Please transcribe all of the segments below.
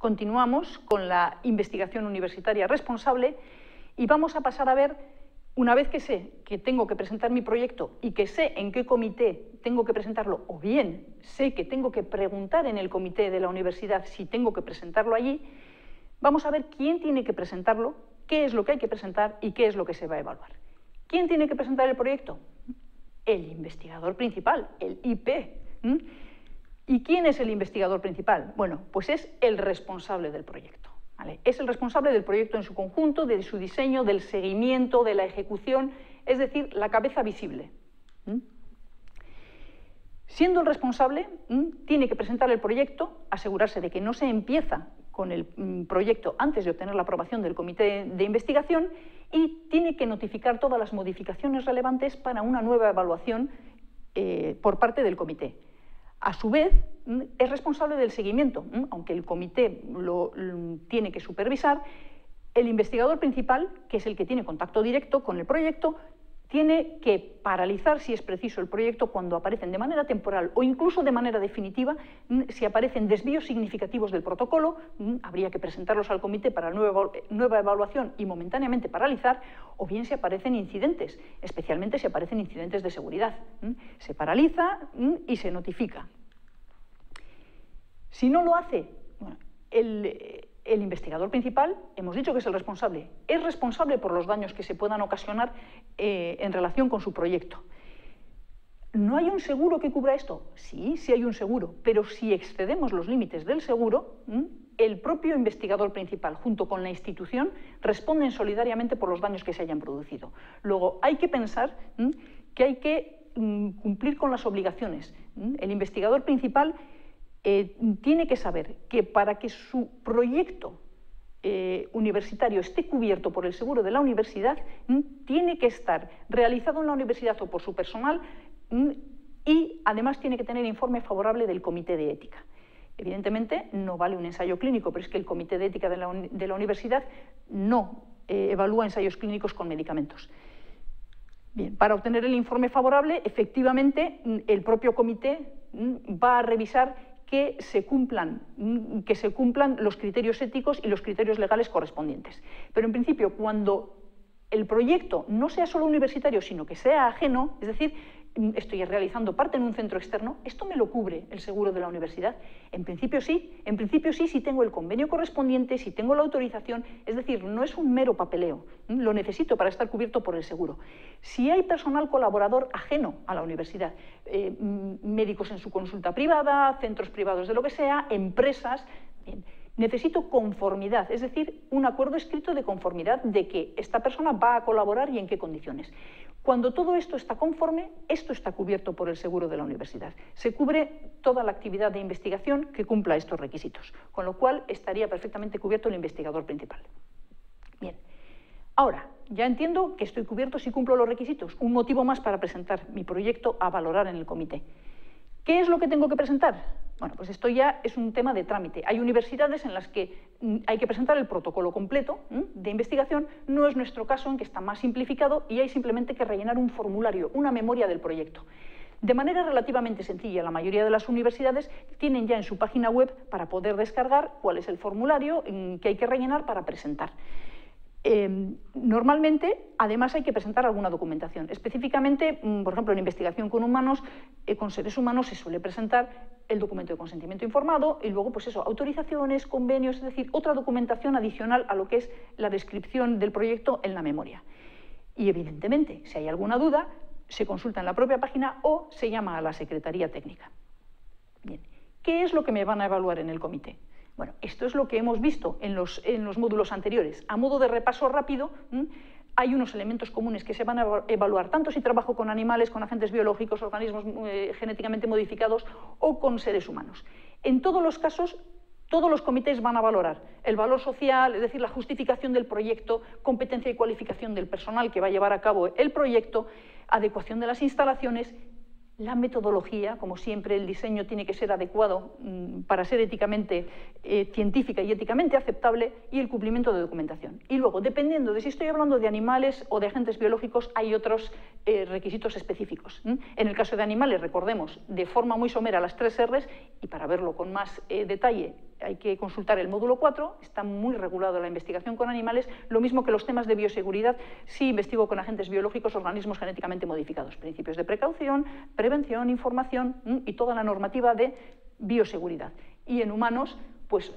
Continuamos con la investigación universitaria responsable y vamos a pasar a ver, una vez que sé que tengo que presentar mi proyecto y que sé en qué comité tengo que presentarlo, o bien sé que tengo que preguntar en el comité de la universidad si tengo que presentarlo allí, vamos a ver quién tiene que presentarlo, qué es lo que hay que presentar y qué es lo que se va a evaluar. ¿Quién tiene que presentar el proyecto? El investigador principal, el IP. ¿Y quién es el investigador principal? Bueno, pues es el responsable del proyecto, ¿vale? Es el responsable del proyecto en su conjunto, de su diseño, del seguimiento, de la ejecución, es decir, la cabeza visible. Siendo el responsable, tiene que presentar el proyecto, asegurarse de que no se empieza con el proyecto antes de obtener la aprobación del comité de investigación y tiene que notificar todas las modificaciones relevantes para una nueva evaluación por parte del comité. A su vez, es responsable del seguimiento, aunque el comité lo tiene que supervisar, el investigador principal, que es el que tiene contacto directo con el proyecto, tiene que paralizar, si es preciso, el proyecto cuando aparecen de manera temporal o incluso de manera definitiva, si aparecen desvíos significativos del protocolo, habría que presentarlos al comité para nueva evaluación y momentáneamente paralizar, o bien si aparecen incidentes, especialmente si aparecen incidentes de seguridad. Se paraliza y se notifica. Si no lo hace, bueno, el investigador principal, hemos dicho que es el responsable, es responsable por los daños que se puedan ocasionar en relación con su proyecto. ¿No hay un seguro que cubra esto? Sí, sí hay un seguro, pero si excedemos los límites del seguro, el propio investigador principal, junto con la institución, responden solidariamente por los daños que se hayan producido. Luego, hay que pensar que hay que cumplir con las obligaciones. El investigador principal tiene que saber que para que su proyecto universitario esté cubierto por el seguro de la universidad, tiene que estar realizado en la universidad o por su personal y además tiene que tener informe favorable del comité de ética. Evidentemente no vale un ensayo clínico, pero es que el comité de ética de la universidad no evalúa ensayos clínicos con medicamentos. Bien, para obtener el informe favorable, efectivamente, el propio comité va a revisar que se cumplan los criterios éticos y los criterios legales correspondientes. Pero en principio, cuando el proyecto no sea solo universitario, sino que sea ajeno, es decir, estoy realizando parte en un centro externo, ¿esto me lo cubre el seguro de la universidad? En principio sí, si tengo el convenio correspondiente, si tengo la autorización, es decir, no es un mero papeleo, lo necesito para estar cubierto por el seguro. Si hay personal colaborador ajeno a la universidad, médicos en su consulta privada, centros privados de lo que sea, empresas, bien, necesito conformidad, es decir, un acuerdo escrito de conformidad de que esta persona va a colaborar y en qué condiciones. Cuando todo esto está conforme, esto está cubierto por el seguro de la universidad. Se cubre toda la actividad de investigación que cumpla estos requisitos, con lo cual estaría perfectamente cubierto el investigador principal. Bien, ahora, ya entiendo que estoy cubierto si cumplo los requisitos, un motivo más para presentar mi proyecto a valorar en el comité. ¿Qué es lo que tengo que presentar? Bueno, pues esto ya es un tema de trámite. Hay universidades en las que hay que presentar el protocolo completo de investigación. No es nuestro caso, en que está más simplificado y hay simplemente que rellenar un formulario, una memoria del proyecto. De manera relativamente sencilla, la mayoría de las universidades tienen ya en su página web para poder descargar cuál es el formulario que hay que rellenar para presentar. Normalmente, además, hay que presentar alguna documentación. Específicamente, por ejemplo, en investigación con humanos, con seres humanos, se suele presentar el documento de consentimiento informado y luego, pues eso, autorizaciones, convenios, es decir, otra documentación adicional a lo que es la descripción del proyecto en la memoria. Y, evidentemente, si hay alguna duda, se consulta en la propia página o se llama a la Secretaría Técnica. Bien, ¿qué es lo que me van a evaluar en el comité? Bueno, esto es lo que hemos visto en los módulos anteriores. A modo de repaso rápido, hay unos elementos comunes que se van a evaluar tanto si trabajo con animales, con agentes biológicos, organismos genéticamente modificados o con seres humanos. En todos los casos, todos los comités van a valorar el valor social, es decir, la justificación del proyecto, competencia y cualificación del personal que va a llevar a cabo el proyecto, adecuación de las instalaciones, la metodología, como siempre, el diseño tiene que ser adecuado para ser éticamente científica y éticamente aceptable, y el cumplimiento de documentación. Y luego, dependiendo de si estoy hablando de animales o de agentes biológicos, hay otros requisitos específicos. En el caso de animales, recordemos, de forma muy somera las 3 R's, y para verlo con más detalle, hay que consultar el módulo 4, está muy regulado la investigación con animales, lo mismo que los temas de bioseguridad, si investigo con agentes biológicos, organismos genéticamente modificados, principios de precaución, prevención, información y toda la normativa de bioseguridad. Y en humanos, pues,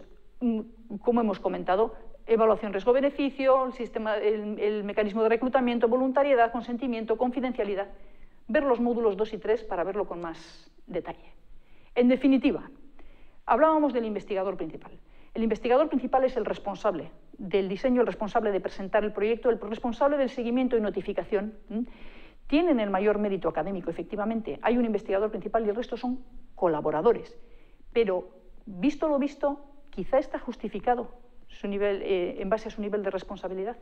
como hemos comentado, evaluación riesgo-beneficio, el mecanismo de reclutamiento, voluntariedad, consentimiento, confidencialidad. Ver los módulos 2 y 3 para verlo con más detalle. En definitiva, hablábamos del investigador principal. El investigador principal es el responsable del diseño, el responsable de presentar el proyecto, el responsable del seguimiento y notificación. Tienen el mayor mérito académico, efectivamente. Hay un investigador principal y el resto son colaboradores. Pero, visto lo visto, quizá está justificado su nivel, en base a su nivel de responsabilidad.